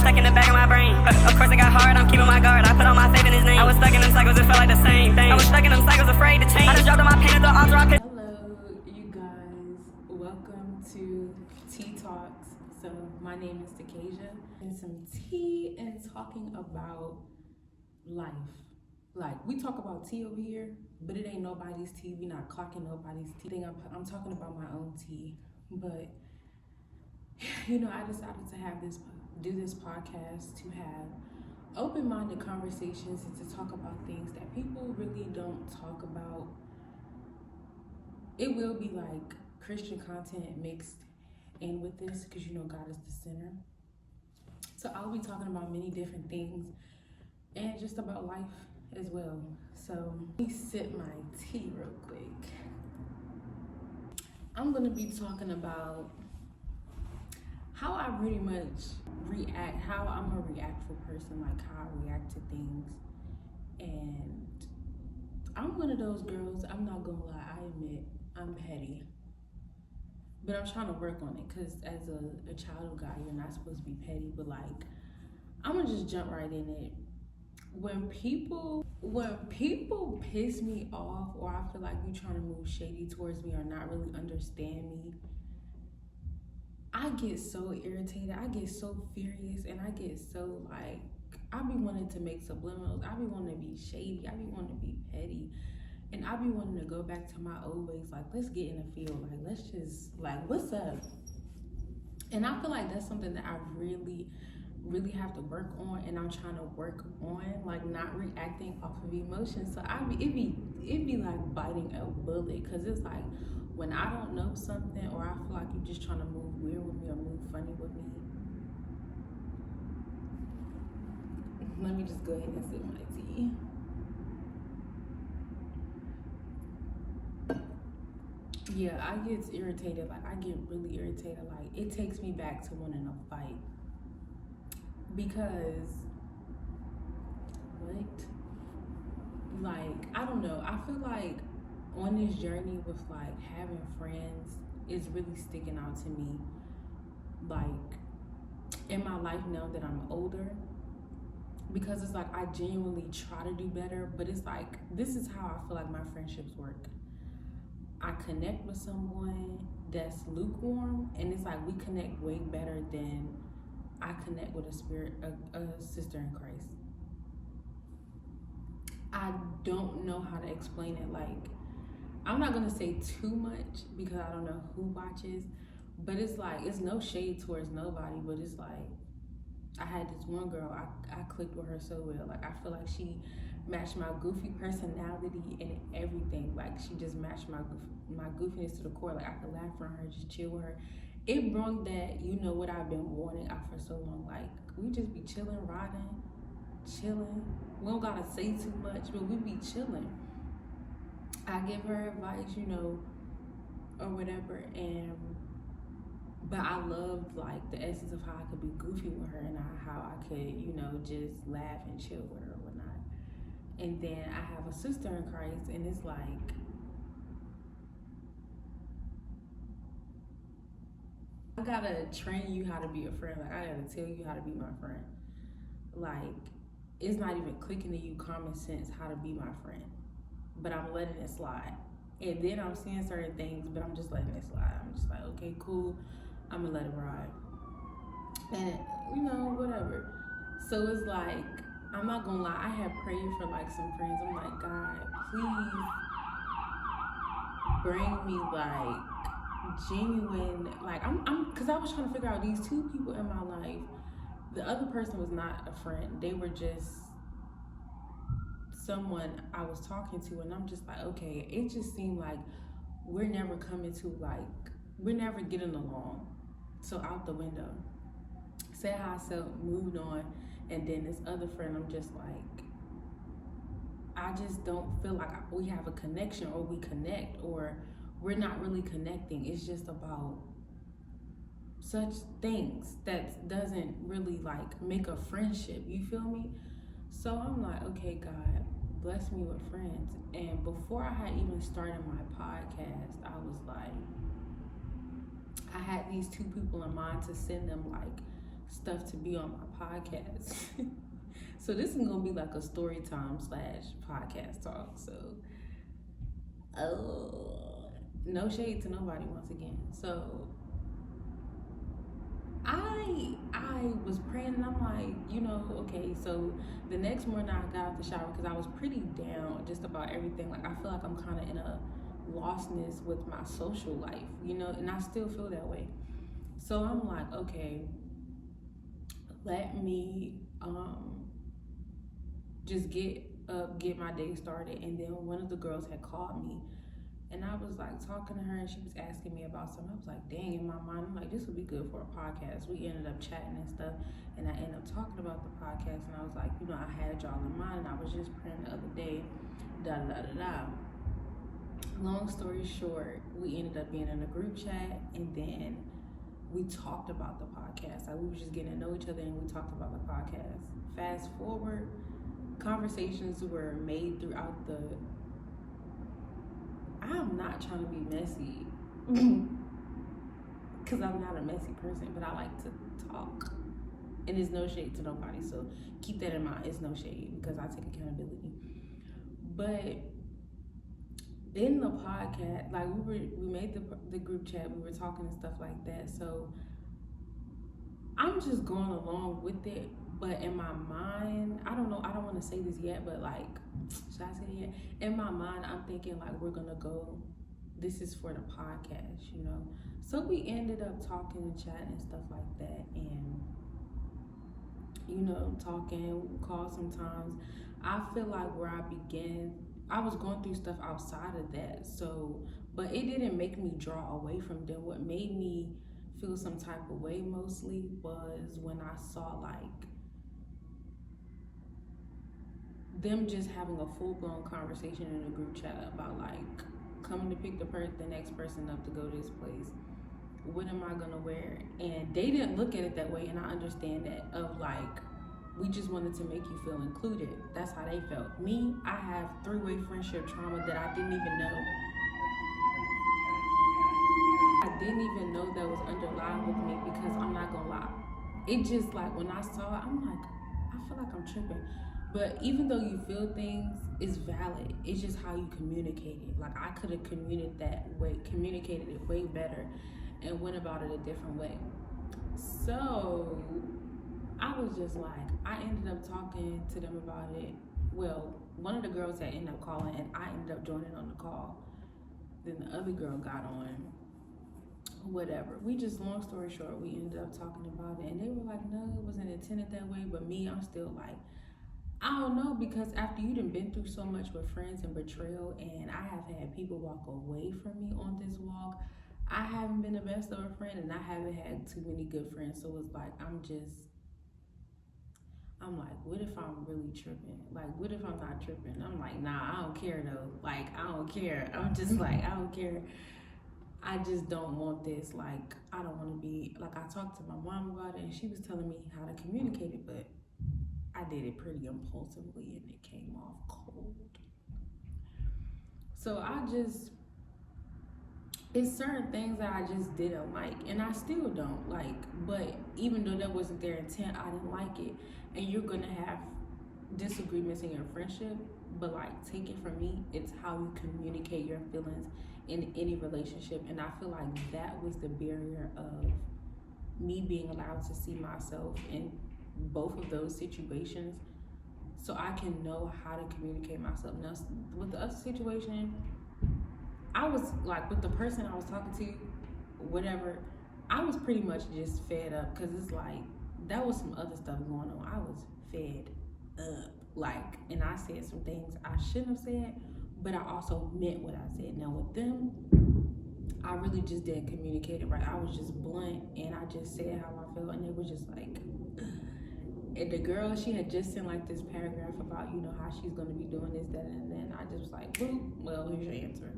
stuck in the back of my brain. Of course it got hard, I'm keeping my guard. I put all my faith in his name. I was stuck in them cycles, it felt like the same thing. I was stuck in them cycles, afraid to change. I just dropped on my pen at the altar. Hello, you guys. Welcome to Tea Talks. So my name is Decasia, and some tea and talking about life. Like, we talk about tea over here, but it ain't nobody's tea. We not clocking nobody's tea. I'm talking about my own tea. But you know, I decided to do this podcast to have open-minded conversations and to talk about things that people really don't talk about. It will be like Christian content mixed in with this, because you know God is the center. So I'll be talking about many different things and just about life as well. So let me sip my tea real quick. I'm gonna be talking about how I pretty much react, how I'm a reactful person, like how I react to things. And I'm one of those girls, I'm not gonna lie, I admit I'm petty. But I'm trying to work on it, because as a child of God, you're not supposed to be petty, but like, I'm gonna just jump right in it. When people piss me off, or I feel like you trying to move shady towards me or not really understand me, I get so irritated, I get so furious, and I get so like, I be wanting to make subliminals, I be wanting to be shady, I be wanting to be petty, and I be wanting to go back to my old ways, like, let's get in the field, like, let's just, like, what's up? And I feel like that's something that I really have to work on, and I'm trying to work on, like, not reacting off of emotions. So it be like biting a bullet, because it's like, when I don't know something, or I feel like you're just trying to move weird with me or move funny with me, let me just go ahead and sip my tea. Yeah, I get irritated, like, I get really irritated, like, it takes me back to wanting to fight. Because, like, I don't know, I feel like on this journey with, like, having friends is really sticking out to me, like, in my life now that I'm older, because it's like, I genuinely try to do better, but it's like, this is how I feel like my friendships work. I connect with someone that's lukewarm, and it's like, we connect way better than I connect with a sister in Christ. I don't know how to explain it. Like, I'm not gonna say too much because I don't know who watches, but it's like, it's no shade towards nobody, but it's like, I had this one girl, I clicked with her so well. Like, I feel like she matched my goofy personality and everything. Like, she just matched my goofiness to the core. Like, I could laugh around her, just chill with her. It brought that, you know, what I've been wanting out for so long. Like, we just be chilling, riding, chilling. We don't gotta say too much, but we be chilling. I give her advice, you know, or whatever, but I loved, like, the essence of how I could be goofy with her, and how I could, you know, just laugh and chill with her or whatnot. And then I have a sister in Christ, and it's like, I gotta train you how to be a friend. Like, I gotta tell you how to be my friend. Like, it's not even clicking to you common sense how to be my friend, but I'm letting it slide. And then I'm seeing certain things, but I'm just letting it slide. I'm just like, okay, cool, I'm gonna let it ride. And, you know, whatever. So it's like, I'm not gonna lie, I had prayed for, like, some friends. I'm like, God, please bring me, like, genuine, like, because I was trying to figure out these two people in my life. The other person was not a friend. They were just someone I was talking to, and I'm just like, okay, it just seemed like we're never getting along. So out the window. Said how I felt, moved on, and then this other friend, I'm just like, I just don't feel like we have a connection, or we connect, or we're not really connecting. It's just about such things that doesn't really, like, make a friendship, you feel me? So I'm like, okay, God, bless me with friends. And before I had even started my podcast, I was like, I had these two people in mind to send them, like, stuff to be on my podcast. So this is gonna be like a story time / podcast talk. So no shade to nobody once again. So I was praying and I'm like, okay, so the next morning I got out the shower because I was pretty down just about everything. Like I feel like I'm kind of in a lostness with my social life, and I still feel that way. So I'm like, okay, let me just get up, get my day started. And then one of the girls had called me and I was like talking to her and she was asking me about something. I was like, dang, in my mind, I'm like, this would be good for a podcast. We ended up chatting and stuff and I ended up talking about the podcast and I was like, I had y'all in mind and I was just praying the other day, Long story short, we ended up being in a group chat and then we talked about the podcast. Like we were just getting to know each other and we talked about the podcast. Fast forward, conversations were made throughout I'm not trying to be messy because I'm not a messy person, but I like to talk. And there's no shade to nobody, so keep that in mind. It's no shade because I take accountability. But in the podcast, like we made the group chat, we were talking and stuff like that. So I'm just going along with it. But in my mind, I don't know, I don't want to say this yet, but like, should I say it yet? In my mind, I'm thinking like we're gonna go, this is for the podcast, So we ended up talking and chatting and stuff like that, and talking, call sometimes. I feel like where I began, I was going through stuff outside of that, but it didn't make me draw away from them. What made me feel some type of way mostly was when I saw like them just having a full-blown conversation in a group chat about like coming to pick the next person up to go to this place. What am I gonna wear? And they didn't look at it that way, and I understand that, of like, we just wanted to make you feel included. That's how they felt. Me, I have three-way friendship trauma that I didn't even know. I didn't even know that was underlying with me because I'm not gonna lie. It just like, when I saw it, I'm like, I feel like I'm tripping. But even though you feel things, it's valid. It's just how you communicate it. Like I could have communicated it way better and went about it a different way. So I was just like, I ended up talking to them about it. Well, one of the girls had ended up calling and I ended up joining on the call. Then the other girl got on, whatever. Long story short, we ended up talking about it and they were like, no, it wasn't intended that way. But me, I'm still like, I don't know, because after you done been through so much with friends and betrayal, and I have had people walk away from me on this walk, I haven't been the best of a friend and I haven't had too many good friends. So it's like, I'm like, what if I'm really tripping? Like, what if I'm not tripping? I'm like, nah, I don't care though. Like, I don't care. I'm just like, I don't care. I just don't want this. Like, I don't want to be, like, I talked to my mom about it and she was telling me how to communicate it, but I did it pretty impulsively and it came off cold. So it's certain things that I just didn't like, and I still don't like, but even though that wasn't their intent, I didn't like it. And you're gonna have disagreements in your friendship, but like, take it from me, it's how you communicate your feelings in any relationship. And I feel like that was the barrier of me being allowed to see myself in both of those situations, so I can know how to communicate myself. Now, with the other situation, I was like, with the person I was talking to, whatever, I was pretty much just fed up, because it's like, that was some other stuff going on. I was fed up, like, and I said some things I shouldn't have said, but I also meant what I said. Now with them, I really just didn't communicate it right. I was just blunt, and I just said how I felt, and it was just like, and the girl, she had just sent like this paragraph about, how she's gonna be doing this, that, and then I just was like, boop, well, here's your answer.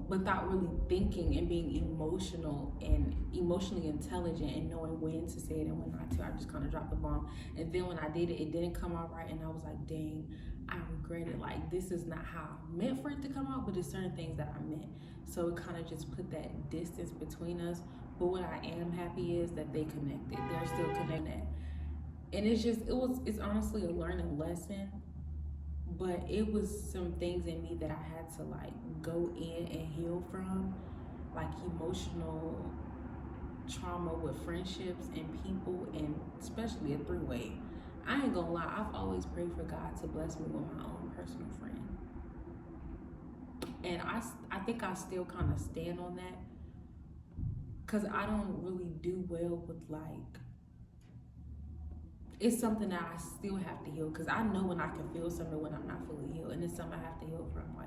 without really thinking and being emotional and emotionally intelligent and knowing when to say it and when not to. I just kind of dropped the bomb. And then when I did it, it didn't come out right. And I was like, dang, I regret it. Like, this is not how I meant for it to come out, but there's certain things that I meant. So it kind of just put that distance between us. But what I am happy is that they connected. They're still connected. And it's honestly a learning lesson. But it was some things in me that I had to like go in and heal from, like emotional trauma with friendships and people, and especially a three-way. I ain't gonna lie, I've always prayed for God to bless me with my own personal friend. And I think I still kind of stand on that, because I don't really do well with like, it's something that I still have to heal, because I know when I can feel something when I'm not fully healed, and it's something I have to heal from. Like,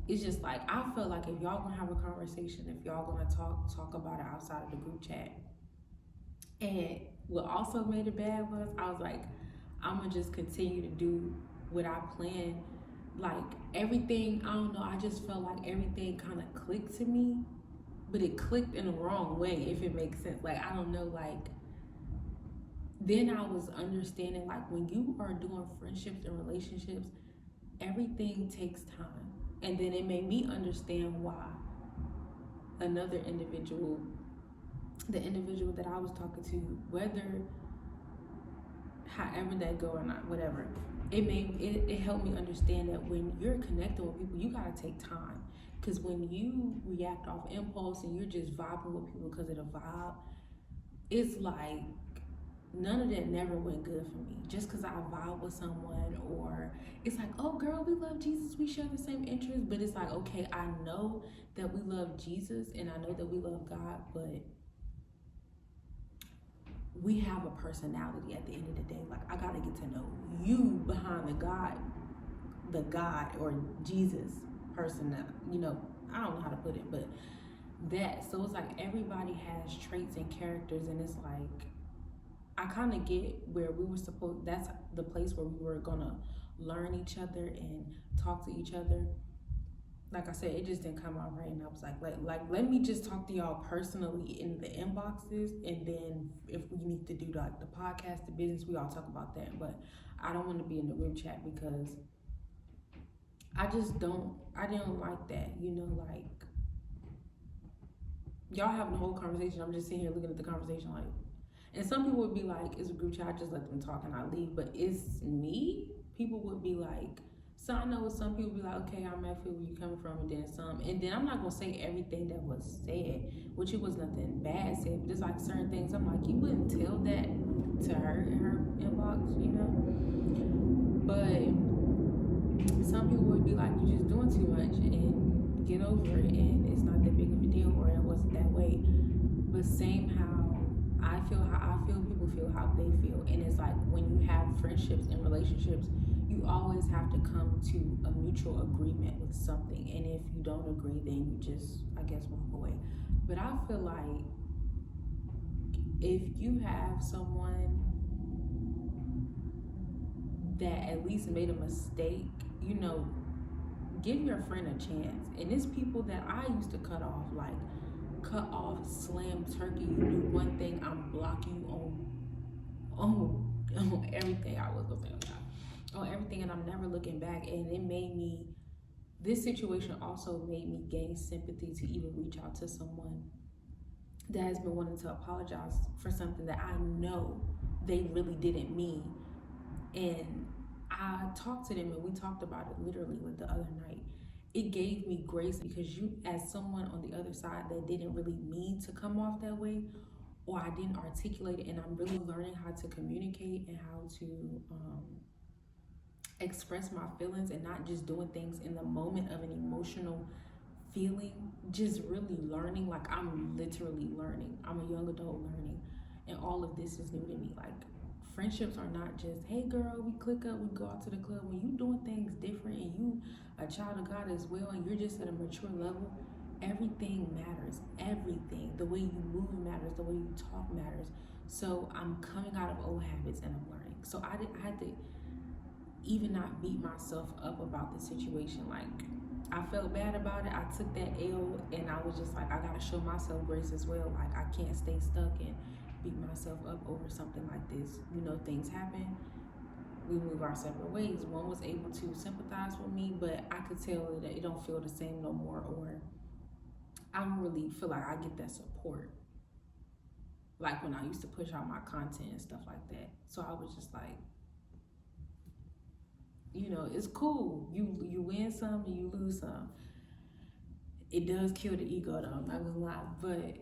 it's just like, I feel like if y'all gonna have a conversation, if y'all gonna talk about it outside of the group chat. And what also made it bad was, I was like, I'm gonna just continue to do what I planned. Like, everything, I don't know, I just felt like everything kind of clicked to me, but it clicked in the wrong way, if it makes sense. Like, I don't know, like, then I was understanding, like, when you are doing friendships and relationships, everything takes time. And then it made me understand why another individual, the individual that I was talking to, whether however that go or not, whatever, it helped me understand that when you're connecting with people, you gotta take time. Because when you react off impulse and you're just vibing with people because of the vibe, it's like, none of that never went good for me. Just because I vibe with someone, or it's like, oh girl, we love Jesus, we share the same interests. But it's like, okay, I know that we love Jesus and I know that we love God, but we have a personality at the end of the day. Like, I gotta get to know you behind the God or Jesus person that, I don't know how to put it, but that. So it's like, everybody has traits and characters, and it's like, I kind of get where we were supposed, that's the place where we were gonna learn each other and talk to each other. Like I said, it just didn't come out right, and I was like, let me just talk to y'all personally in the inboxes, and then if we need to do like the podcast, the business, we all talk about that. But I don't want to be in the group chat, because I didn't like that, like, y'all having the whole conversation, I'm just sitting here looking at the conversation like, and some people would be like, it's a group chat, I just let them talk and I leave. But it's me, people would be like, so I know some people be like, okay, I'm at where you coming from, and then I'm not gonna say everything that was said, which it was nothing bad said, but there's like certain things I'm like, you wouldn't tell that to her in her inbox, But some people would be like, you're just doing too much and get over it, and it's not that big of a deal, or it wasn't that way. But same how I feel how I feel, people feel how they feel. And it's like, when you have friendships and relationships, you always have to come to a mutual agreement with something. And if you don't agree, then you just, I guess, walk away. But I feel like if you have someone that at least made a mistake, give your friend a chance. And it's people that I used to cut off, slam turkey. You do one thing, I'm blocking you on everything. I was gonna say on everything, and I'm never looking back. And this situation also made me gain sympathy to even reach out to someone that has been wanting to apologize for something that I know they really didn't mean. And I talked to them, and we talked about it literally the other night. It gave me grace, because you, as someone on the other side that didn't really mean to come off that way, or I didn't articulate it, and I'm really learning how to communicate and how to express my feelings, and not just doing things in the moment of an emotional feeling, just really learning. Like, I'm literally learning. I'm a young adult learning, and all of this is new to me. Like, friendships are not just, hey girl, we click up, we go out to the club. When you doing things different, and you a child of God as well, and you're just at a mature level, everything matters. Everything. The way you move matters. The way you talk matters. So I'm coming out of old habits, and I'm learning. So I had to even not beat myself up about the situation. Like, I felt bad about it. I took that L and I was just like, I gotta show myself grace as well. Like, I can't stay stuck and beat myself up over something like this. You know, things happen. We move our separate ways. One was able to sympathize with me, but I could tell that it don't feel the same no more, or I don't really feel like I get that support. Like when I used to push out my content and stuff like that. So I was just like, you know, it's cool. You win some and you lose some. It does kill the ego though, I'm not gonna lie. But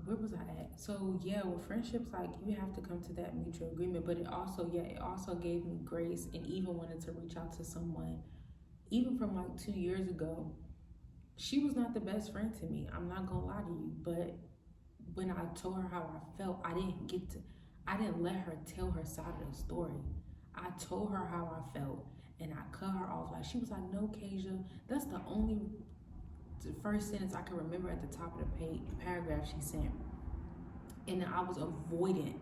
where was I at? So yeah, with friendships, like you have to come to that mutual agreement. But it also gave me grace, and even wanted to reach out to someone, even from like 2 years ago. She was not the best friend to me. I'm not gonna lie to you, but when I told her how I felt, I didn't let her tell her side of the story. I told her how I felt and I cut her off. Like, she was like, no, Kasia, that's the first sentence I can remember at the top of the paragraph she sent. And then I was avoidant.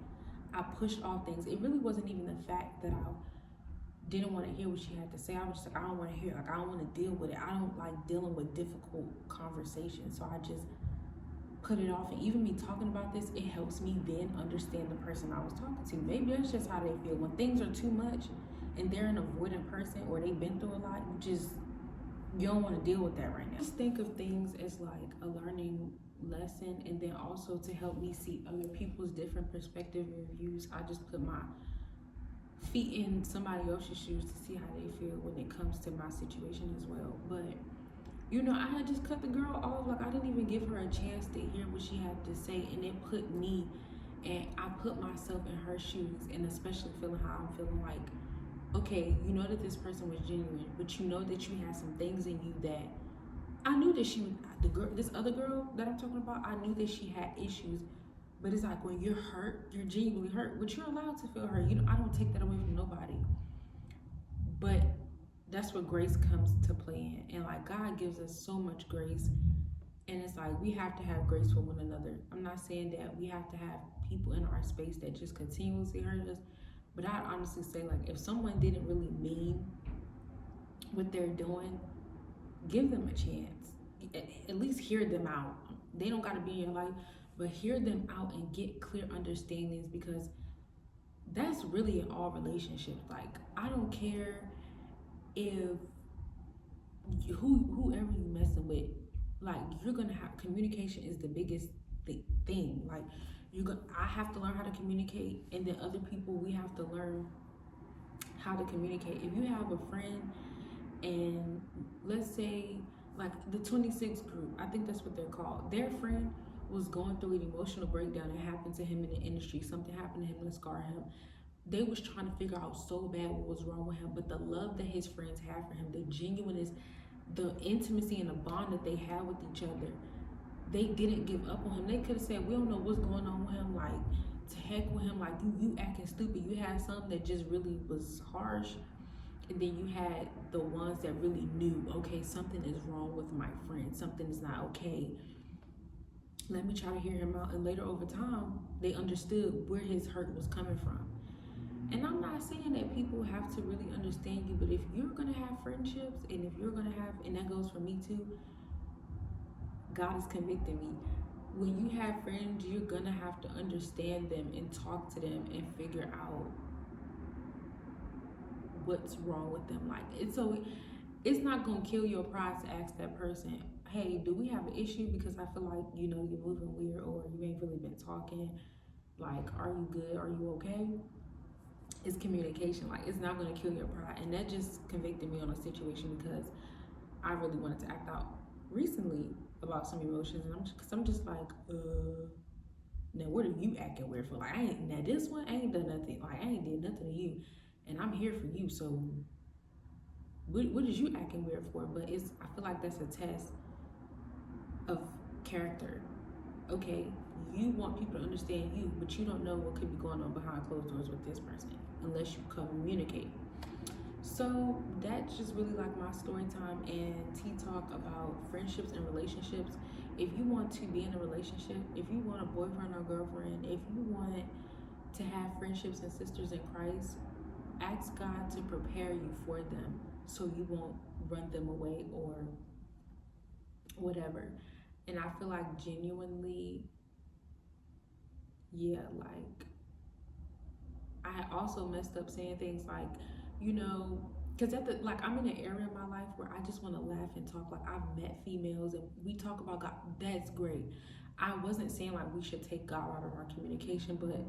I pushed off things. It really wasn't even the fact that I didn't want to hear what she had to say. I was just like, I don't want to hear it. Like, I don't want to deal with it. I don't like dealing with difficult conversations. So I just put it off. And even me talking about this, it helps me then understand the person I was talking to. Maybe that's just how they feel. When things are too much and they're an avoidant person or they've been through a lot, you don't want to deal with that right now. Just think of things as like a learning lesson, and then also to help me see other people's different perspective and views. I just put my feet in somebody else's shoes to see how they feel when it comes to my situation as well. But you know, I had just cut the girl off. Like, I didn't even give her a chance to hear what she had to say, and it put me, and I put myself in her shoes, and especially feeling how I'm feeling. Like, okay, you know that this person was genuine, but you know that you had some things in you that I knew that this other girl that I'm talking about, I knew that she had issues. But it's like, when you're hurt, you're genuinely hurt, but you're allowed to feel hurt. You know, I don't take that away from nobody. But that's where grace comes to play in. And like, God gives us so much grace. And it's like, we have to have grace for one another. I'm not saying that we have to have people in our space that just continuously hurt us. But I'd honestly say, like, if someone didn't really mean what they're doing, give them a chance. At least hear them out. They don't got to be in your life, but hear them out and get clear understandings, because that's really in all relationships. Like, I don't care if whoever you messing with, like, you're gonna have communication is the biggest thing. Like, I have to learn how to communicate, and then other people, we have to learn how to communicate. If you have a friend, and let's say like the 26 group, I think that's what they're called, their friend was going through an emotional breakdown. It happened to him in the industry. Something happened to him that scarred him. They was trying to figure out so bad what was wrong with him, but the love that his friends had for him, the genuineness, the intimacy and the bond that they had with each other, they didn't give up on him. They could have said, we don't know what's going on with him, like, to heck with him, like, you acting stupid. You had some that just really was harsh, and then you had the ones that really knew, okay, something is wrong with my friend, something is not okay. Let me try to hear him out. And later, over time, they understood where his hurt was coming from. And I'm not saying that people have to really understand you, but if you're gonna have friendships, and if you're gonna have, and that goes for me too, God is convicting me. When you have friends, you're gonna have to understand them and talk to them and figure out what's wrong with them. Like, it's not gonna kill your pride to ask that person, hey, do we have an issue? Because I feel like, you know, you're moving weird, or you ain't really been talking. Like, are you good? Are you okay? It's communication. Like, it's not gonna kill your pride. And that just convicted me on a situation, because I really wanted to act out recently about some emotions, and I'm just like, now what are you acting weird for? Like, I ain't done nothing. Like, I ain't did nothing to you, and I'm here for you. So what is you acting weird for? But I feel like that's a test of character. Okay, you want people to understand you, but you don't know what could be going on behind closed doors with this person unless you communicate. So that's just really like my story time and tea talk about friendships and relationships. If you want to be in a relationship, if you want a boyfriend or girlfriend, if you want to have friendships and sisters in Christ, ask God to prepare you for them so you won't run them away or whatever. And I feel like genuinely, yeah, like I also messed up saying things like, you know, because like I'm in an area in my life where I just want to laugh and talk. Like I've met females and we talk about God. That's great. I wasn't saying like we should take God out of our communication, but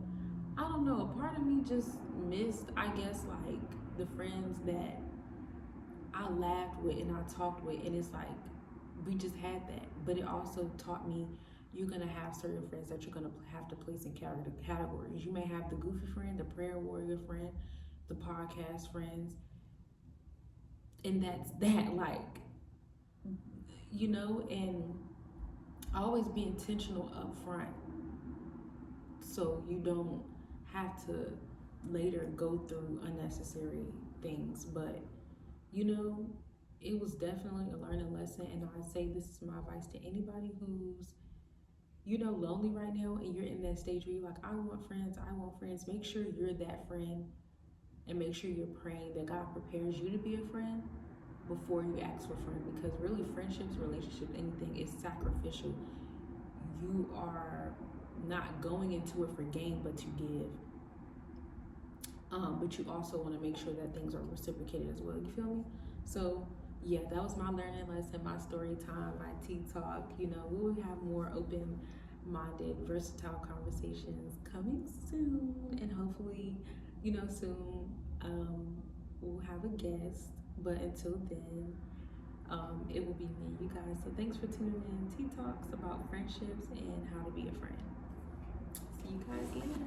I don't know. A part of me just missed, I guess, like the friends that I laughed with and I talked with, and it's like we just had that. But it also taught me you're gonna have certain friends that you're gonna have to place in categories. You may have the goofy friend, the prayer warrior friend, the podcast friends, and that's that. Like, you know, and always be intentional up front so you don't have to later go through unnecessary things. But you know, it was definitely a learning lesson, and I say this is my advice to anybody who's, you know, lonely right now and you're in that stage where you're like, I want friends, I want friends. Make sure you're that friend, and make sure you're praying that God prepares you to be a friend before you ask for friends, because really friendships, relationships, anything is sacrificial. You are not going into it for gain but to give. But you also want to make sure that things are reciprocated as well. You feel me? So yeah, that was my learning lesson, my story time, my tea talk. You know, we will have more open-minded, versatile conversations coming soon, and hopefully, you know, soon we'll have a guest. But until then, it will be me, you guys. So thanks for tuning in. Tea talks about friendships and how to be a friend. See you guys later.